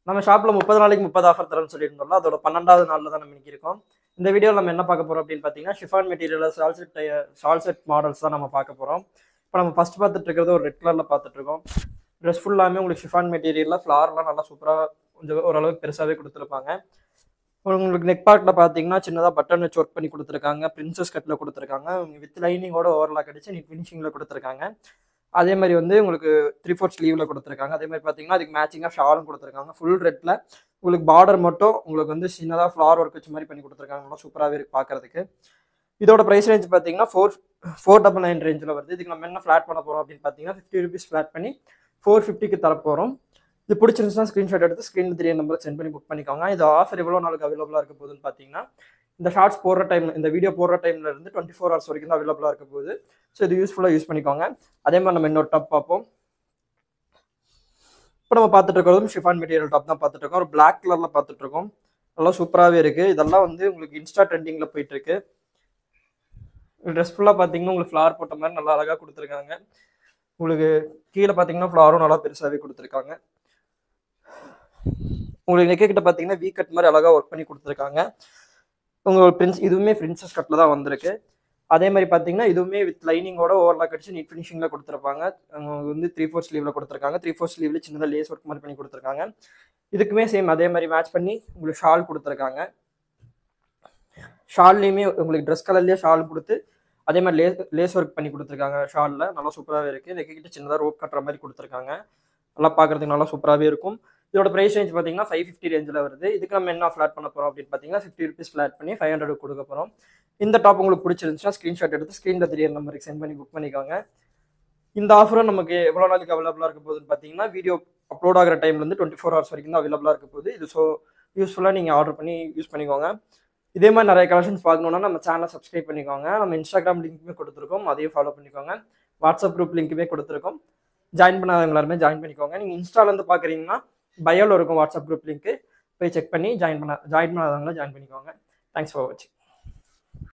நம்ம ஷாப்ல 30 நாளைக்கு 30 ஆஃபர் தரேன்னு சொல்லியிருந்தோம்ல, அதோட 12வது நாள்ல தான் நம்ம இன்னைக்கு இருக்கோம். இந்த வீடியோல நம்ம என்ன பார்க்க போறோம் அப்படின்னு பார்த்தீங்கன்னா, ஷிஃபான் மெட்டீரியல்ல ஷால் செட் மாடல்ஸ் தான் நம்ம பார்க்க போறோம். இப்போ நம்ம ஃபர்ஸ்ட் பார்த்துட்டு இருக்கிறது ஒரு ரெட் கலர்ல பார்த்துட்டு இருக்கோம். ட்ரெஸ் ஃபுல்லாமே உங்களுக்கு ஷிஃபான் மெட்டீரியல்ல ஃப்ளார்லாம் நல்லா சூப்பரா கொஞ்சம் ஓரளவுக்கு பெருசாவே கொடுத்துருப்பாங்க. உங்களுக்கு நெக் பார்ட்ல பார்த்தீங்கன்னா சின்னதாக பட்டன் வச்சு ஒர்க் பண்ணி கொடுத்துருக்காங்க. பிரின்சஸ் கட்ல கொடுத்துருக்காங்க. வித் லைனிங்கோட ஓவர்லாக் அடிச்சு நீட் ஃபினிஷிங்ல கொடுத்துருக்காங்க. அதே மாதிரி வந்து உங்களுக்கு 3/4 ஸ்லீவ்ல கொடுத்துருக்காங்க. அதே மாதிரி பார்த்தீங்கன்னா அதுக்கு மேட்சிங்காக ஷாலும் கொடுத்துருக்காங்க. ஃபுல் ரெட்ல உங்களுக்கு பார்டர் மட்டும் உங்களுக்கு வந்து சின்னதாக ஃப்ளார் ஒர்க் வச்ச மாதிரி பண்ணி கொடுத்துருக்காங்க. நல்லா சூப்பராகவே இருக்கு பார்க்கறதுக்கு. இதோட ப்ரைஸ் ரேஞ்ச் பார்த்தீங்கன்னா 499 ரேஞ்சில் வருது. இதுக்கு நம்ம என்ன ஃப்ளாட் பண்ண போகிறோம் அப்படின்னு பார்த்தீங்கன்னா 50 ருபீஸ் ஃப்ளாட் பண்ணி 450க்கு தரப்போகிறோம். இது பிடிச்சிருந்துச்சுன்னா ஸ்க்ரீன்ஷாட் எடுத்து ஸ்க்ரீனில் 3 நம்பருக்கு சென்ட் பண்ணி புக் பண்ணிக்கோங்க. இது ஆஃபர் எவ்வளோ நாளுக்கு அவைலபிளாக இருக்க போகுதுன்னு பார்த்தீங்கன்னா இந்த ஷார்ட்ஸ் போடுற டைம், இந்த வீடியோ போடுற டைம்ல இருந்து 24 ஹவர்ஸ் வரைக்கும் தான் அவைலபிளாக இருக்க போகுது. ஸோ இது யூஸ்ஃபுல்லாக யூஸ் பண்ணிக்கோங்க. அதே மாதிரி நம்ம இன்னொரு டாப் பார்ப்போம். இப்போ நம்ம பார்த்துட்டு இருக்கிறதும் ஷிஃபான் மெட்டீரியல் டாப் தான் பார்த்துட்டு இருக்கோம். ஒரு பிளாக் கலர்ல பார்த்துட்டு இருக்கோம். நல்லா சூப்பராகவே இருக்கு. இதெல்லாம் வந்து உங்களுக்கு இன்ஸ்டா ட்ரெண்டிங்ல போயிட்டு இருக்கு. ட்ரெஸ் ஃபுல்லாக பார்த்தீங்கன்னா உங்களுக்கு ஃப்ளார் போட்ட மாதிரி நல்லா அழகாக கொடுத்துருக்காங்க. உங்களுக்கு கீழே பார்த்தீங்கன்னா ஃப்ளாரும் நல்லா பெருசாகவே கொடுத்துருக்காங்க. உங்களுக்கு நெக் கிட்ட பார்த்தீங்கன்னா வீ கட் மாதிரி அழகாக ஒர்க் பண்ணி கொடுத்துருக்காங்க. உங்களுக்கு இதுவுமே பிரின்சஸ் கட்ல தான் வந்திருக்கு. அதே மாதிரி பார்த்தீங்கன்னா இதுவுமே வித் லைனிங்கோட ஓவர்லாக் அடிச்சு நீட் ஃபினிஷிங்ல கொடுத்துருப்பாங்க. வந்து 3/4 ஸ்லீவ்ல கொடுத்துருக்காங்க. 3/4 ஸ்லீவ்ல சின்னதாக லேஸ் ஒர்க் மாதிரி பண்ணி கொடுத்துருக்காங்க. இதுக்குமே சேம் அதே மாதிரி மேட்ச் பண்ணி உங்களுக்கு ஷால் கொடுத்துருக்காங்க. ஷால்லையுமே உங்களுக்கு ட்ரெஸ் கலர்லேயே ஷால் கொடுத்து அதே மாதிரி லேஸ் ஒர்க் பண்ணி கொடுத்துருக்காங்க. ஷாலில் நல்லா சூப்பராகவே இருக்குது. நெக்கிட்ட சின்னதாக ரோப் கட்டுற மாதிரி கொடுத்துருக்காங்க. நல்லா பார்க்குறதுக்கு நல்லா சூப்பராகவே இருக்கும். இதோட ப்ரைஸ் ரேஞ்ச் பார்த்தீங்கன்னா 550 ரேஞ்சில் வருது. இதுக்கு நம்ம என்ன ஃப்ளாட் பண்ண போகிறோம் அப்படின்னு பார்த்தீங்கன்னா 50 ருபீஸ் ஃப்ளாட் பண்ணி 500 கொடுக்க போகிறோம். இந்த டாப் உங்களுக்கு பிடிச்சிருந்துச்சுன்னா ஸ்க்ரீன்ஷாட் எடுத்து ஸ்க்ரீனில் 3 நம்பருக்கு சென்ட் பண்ணி புக் பண்ணிக்கோங்க. இந்த ஆஃபரும் நமக்கு எவ்வளோ நாளைக்கு அவைலபிளாக இருக்க போகுதுன்னு பார்த்தீங்கன்னா வீடியோ அப்லோட் ஆகிற டைம்லேருந்து 24 ஹவர்ஸ் வரைக்கும் தான் அவைலபிளாக இருக்க போகுது. இது ஸோ யூஸ்ஃபுல்லாக நீங்கள் ஆர்டர் பண்ணி யூஸ் பண்ணிக்கோங்க. இதே மாதிரி நிறைய கலெக்ஷன்ஸ் பார்க்கணுன்னா நம்ம சேனலை சப்ஸ்கிரைப் பண்ணிக்கோங்க. நம்ம இன்ஸ்டாகிராம் லிங்க்குமே கொடுத்துருக்கோம், அதையும் ஃபாலோ பண்ணிக்கோங்க. வாட்ஸ்அப் குரூப் லிங்க்குமே கொடுத்துருக்கோம். ஜாயின் பண்ணாதவங்க எல்லாருமே ஜாயின் பண்ணிக்கோங்க. நீங்கள் இன்ஸ்டாலேருந்து பார்க்குறீங்கன்னா பயோவில் இருக்கும் வாட்ஸ்அப் குரூப் லிங்க்கு போய் செக் பண்ணி ஜாயின் பண்ணாதவங்கள ஜாயின் பண்ணிக்கோங்க. தேங்க்ஸ் ஃபார் வாட்சிங்.